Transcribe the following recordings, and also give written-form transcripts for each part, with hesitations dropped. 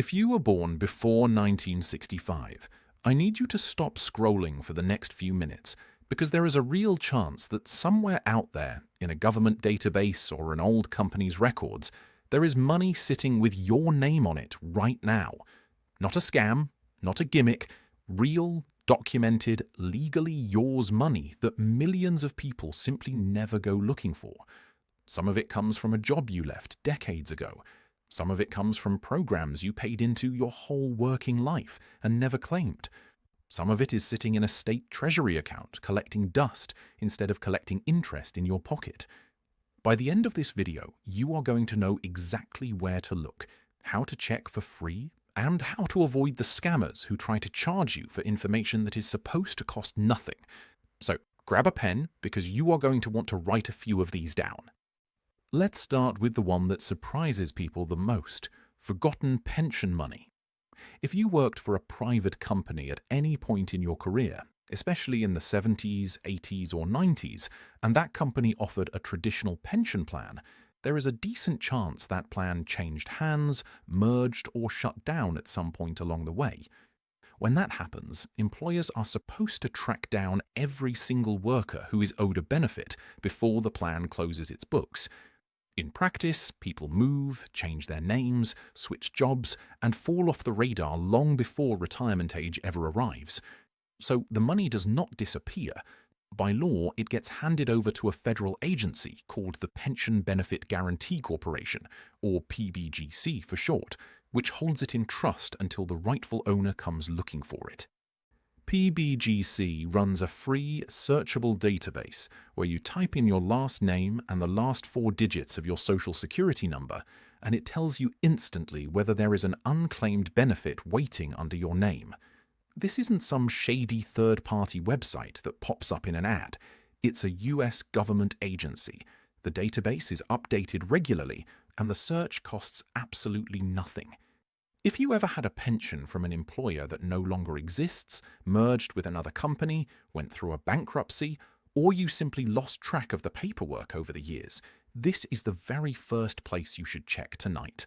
If you were born before 1965, I need you to stop scrolling for the next few minutes because there is a real chance that somewhere out there, in a government database or an old company's records, there is money sitting with your name on it right now. Not a scam, not a gimmick, real, documented, legally yours money that millions of people simply never go looking for. Some of it comes from a job you left decades ago. Some of it comes from programs you paid into your whole working life and never claimed. Some of it is sitting in a state treasury account collecting dust instead of collecting interest in your pocket. By the end of this video, you are going to know exactly where to look, how to check for free, and how to avoid the scammers who try to charge you for information that is supposed to cost nothing. So grab a pen because you are going to want to write a few of these down. Let's start with the one that surprises people the most: forgotten pension money. If you worked for a private company at any point in your career, especially in the 70s, 80s, or 90s, and that company offered a traditional pension plan, there is a decent chance that plan changed hands, merged, or shut down at some point along the way. When that happens, employers are supposed to track down every single worker who is owed a benefit before the plan closes its books. In practice, people move, change their names, switch jobs, and fall off the radar long before retirement age ever arrives. So the money does not disappear. By law, it gets handed over to a federal agency called the Pension Benefit Guaranty Corporation, or PBGC for short, which holds it in trust until the rightful owner comes looking for it. PBGC runs a free, searchable database where you type in your last name and the last 4 digits of your social security number, and it tells you instantly whether there is an unclaimed benefit waiting under your name. This isn't some shady third-party website that pops up in an ad. It's a US government agency. The database is updated regularly, and the search costs absolutely nothing. If you ever had a pension from an employer that no longer exists, merged with another company, went through a bankruptcy, or you simply lost track of the paperwork over the years, this is the very first place you should check tonight.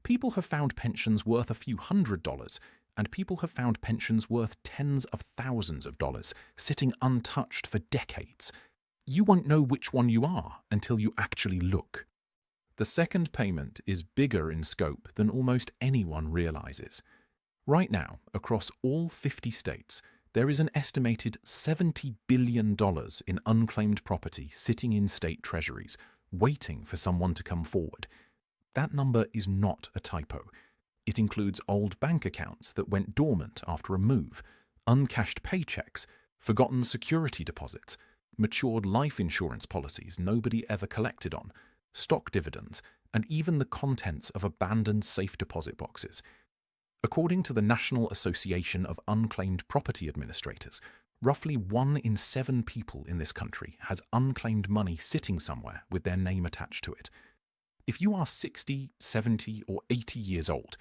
People have found pensions worth a few $100s, and people have found pensions worth tens of thousands of dollars, sitting untouched for decades. You won't know which one you are until you actually look. The second payment is bigger in scope than almost anyone realizes. Right now, across all 50 states, there is an estimated $70 billion in unclaimed property sitting in state treasuries, waiting for someone to come forward. That number is not a typo. It includes old bank accounts that went dormant after a move, uncashed paychecks, forgotten security deposits, matured life insurance policies nobody ever collected on, stock dividends, and even the contents of abandoned safe deposit boxes. According to the National Association of Unclaimed Property Administrators, roughly 1 in 7 people in this country has unclaimed money sitting somewhere with their name attached to it. If you are 60, 70, or 80 years old,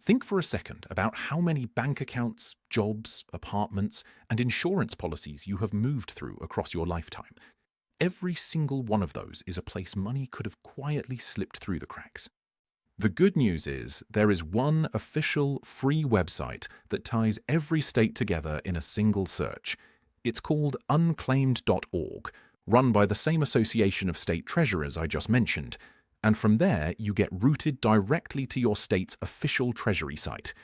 think for a second about how many bank accounts, jobs, apartments, and insurance policies you have moved through across your lifetime. Every single one of those is a place money could have quietly slipped through the cracks. The good news is there is one official free website that ties every state together in a single search. It's called unclaimed.org, run by the same association of state treasurers I just mentioned, and from there you get routed directly to your state's official treasury site.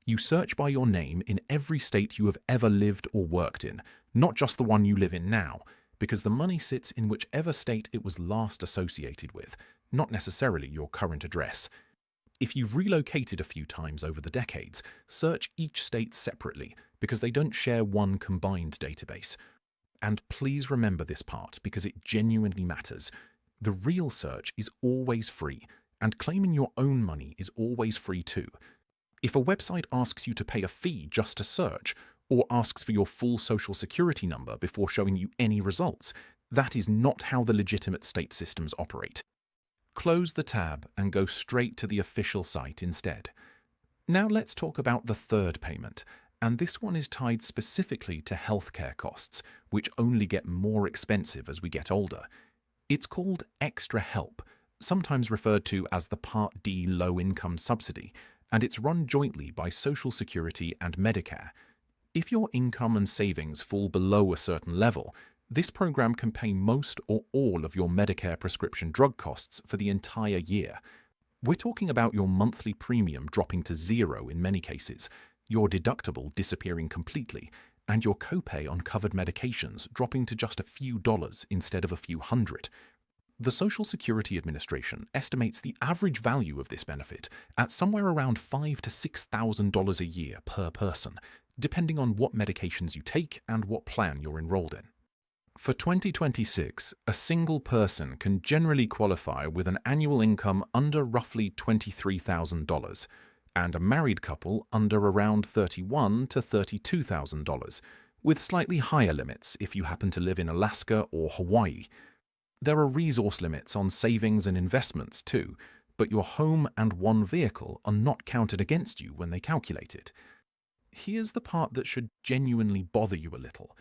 You search by your name in every state you have ever lived or worked in, not just the one you live in now, because the money sits in whichever state it was last associated with, not necessarily your current address. If you've relocated a few times over the decades, search each state separately because they don't share one combined database. And please remember this part because it genuinely matters. The real search is always free, and claiming your own money is always free too. If a website asks you to pay a fee just to search, or asks for your full social security number before showing you any results, that is not how the legitimate state systems operate. Close the tab and go straight to the official site instead. Now let's talk about the third payment, and this one is tied specifically to healthcare costs, which only get more expensive as we get older. It's called extra help, sometimes referred to as the Part D low-income subsidy, and it's run jointly by Social Security and Medicare. If your income and savings fall below a certain level, this program can pay most or all of your Medicare prescription drug costs for the entire year. We're talking about your monthly premium dropping to zero in many cases, your deductible disappearing completely, and your copay on covered medications dropping to just a few dollars instead of a few hundred. The Social Security Administration estimates the average value of this benefit at somewhere around $5,000 to $6,000 a year per person, depending on what medications you take and what plan you're enrolled in. For 2026, a single person can generally qualify with an annual income under roughly $23,000, and a married couple under around $31,000 to $32,000, with slightly higher limits if you happen to live in Alaska or Hawaii. There are resource limits on savings and investments too, but your home and one vehicle are not counted against you when they calculate it. Here's the part that should genuinely bother you a little.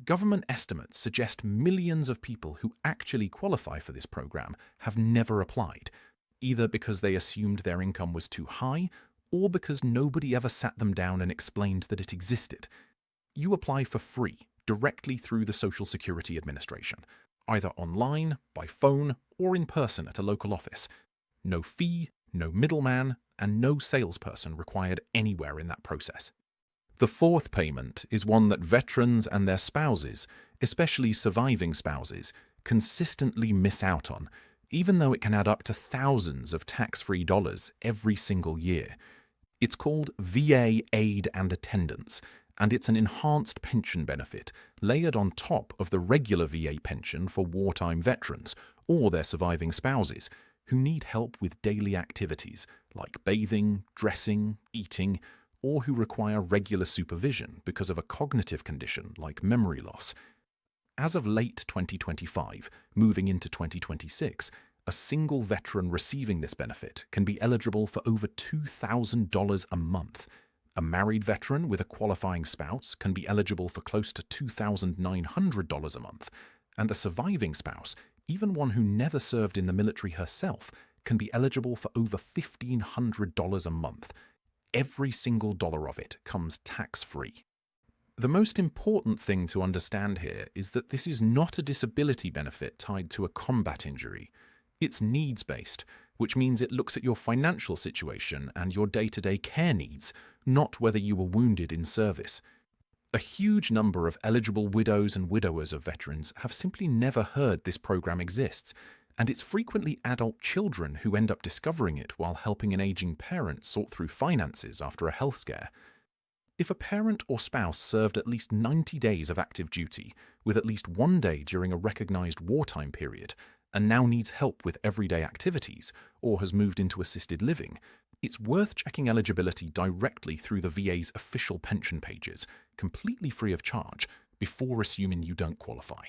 Government estimates suggest millions of people who actually qualify for this program have never applied, either because they assumed their income was too high or because nobody ever sat them down and explained that it existed. You apply for free, directly through the Social Security Administration, either online, by phone, or in person at a local office. No fee, no middleman, and no salesperson required anywhere in that process. The fourth payment is one that veterans and their spouses, especially surviving spouses, consistently miss out on, even though it can add up to thousands of tax-free dollars every single year. It's called VA Aid and Attendance, and it's an enhanced pension benefit layered on top of the regular VA pension for wartime veterans or their surviving spouses who need help with daily activities like bathing, dressing, eating, or who require regular supervision because of a cognitive condition like memory loss. As of late 2025, moving into 2026, a single veteran receiving this benefit can be eligible for over $2,000 a month. A married veteran with a qualifying spouse can be eligible for close to $2,900 a month, and a surviving spouse, even one who never served in the military herself, can be eligible for over $1,500 a month. Every single dollar of it comes tax-free. The most important thing to understand here is that this is not a disability benefit tied to a combat injury. It's needs-based, which means it looks at your financial situation and your day-to-day care needs, not whether you were wounded in service. A huge number of eligible widows and widowers of veterans have simply never heard this program exists, and it's frequently adult children who end up discovering it while helping an aging parent sort through finances after a health scare. If a parent or spouse served at least 90 days of active duty, with at least one day during a recognized wartime period, and now needs help with everyday activities, or has moved into assisted living, it's worth checking eligibility directly through the VA's official pension pages, completely free of charge, before assuming you don't qualify.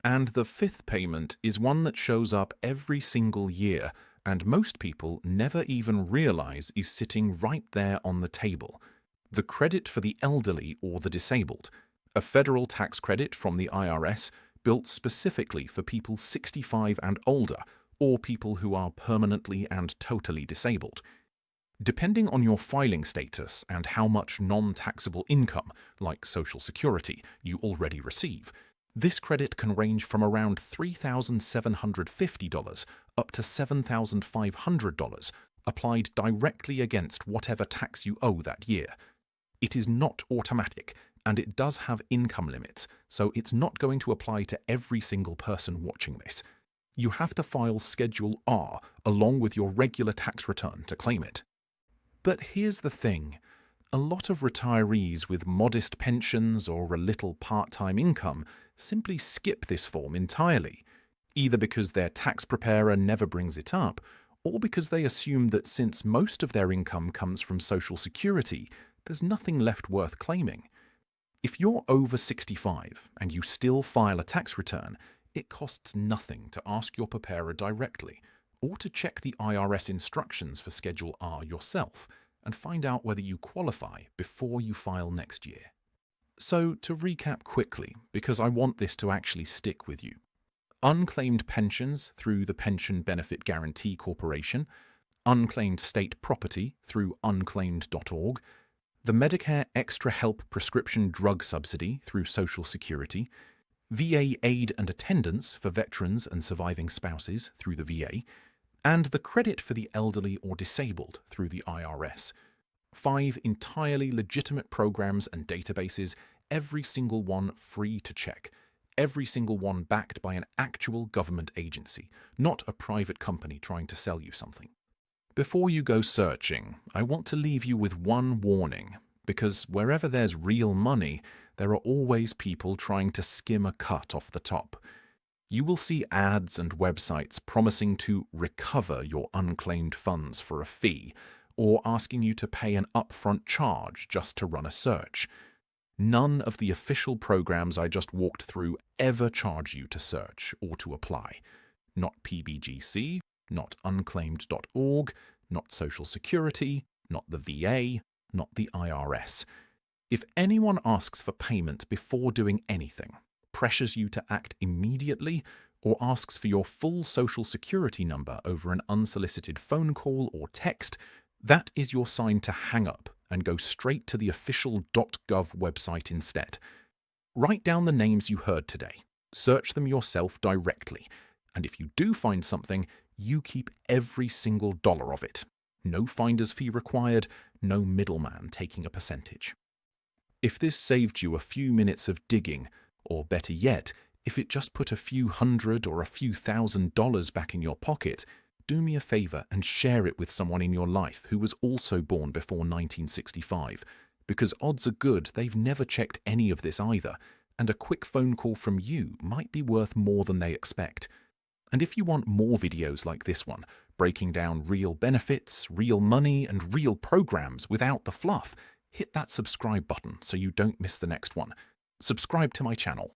And the fifth payment is one that shows up every single year, and most people never even realize is sitting right there on the table. The credit for the elderly or the disabled, a federal tax credit from the IRS built specifically for people 65 and older, or people who are permanently and totally disabled. Depending on your filing status and how much non-taxable income, like Social Security, you already receive, this credit can range from around $3,750 up to $7,500, applied directly against whatever tax you owe that year. It is not automatic, and it does have income limits, so it's not going to apply to every single person watching this. You have to file Schedule R along with your regular tax return to claim it. But here's the thing. A lot of retirees with modest pensions or a little part-time income simply skip this form entirely, either because their tax preparer never brings it up, or because they assume that since most of their income comes from Social Security, there's nothing left worth claiming. If you're over 65 and you still file a tax return, it costs nothing to ask your preparer directly, or to check the IRS instructions for Schedule R yourself and find out whether you qualify before you file next year. So, to recap quickly, because I want this to actually stick with you. Unclaimed pensions through the Pension Benefit Guaranty Corporation, unclaimed state property through unclaimed.org, the Medicare Extra Help Prescription Drug Subsidy through Social Security, VA aid and attendance for veterans and surviving spouses through the VA, and the credit for the elderly or disabled through the IRS. 5 entirely legitimate programs and databases, every single one free to check. Every single one backed by an actual government agency, not a private company trying to sell you something. Before you go searching, I want to leave you with one warning, because wherever there's real money, there are always people trying to skim a cut off the top. You will see ads and websites promising to recover your unclaimed funds for a fee, or asking you to pay an upfront charge just to run a search. None of the official programs I just walked through ever charge you to search or to apply. Not PBGC, not unclaimed.org, not Social Security, not the VA, not the IRS. If anyone asks for payment before doing anything, pressures you to act immediately, or asks for your full Social Security number over an unsolicited phone call or text, that is your sign to hang up and go straight to the official .gov website instead. Write down the names you heard today. Search them yourself directly. And if you do find something, you keep every single dollar of it. No finder's fee required, no middleman taking a percentage. If this saved you a few minutes of digging, or better yet, if it just put a few $100 or a few $1,000 back in your pocket, do me a favor and share it with someone in your life who was also born before 1965, because odds are good they've never checked any of this either, and a quick phone call from you might be worth more than they expect. And if you want more videos like this one, breaking down real benefits, real money, and real programs without the fluff, hit that subscribe button so you don't miss the next one. Subscribe to my channel.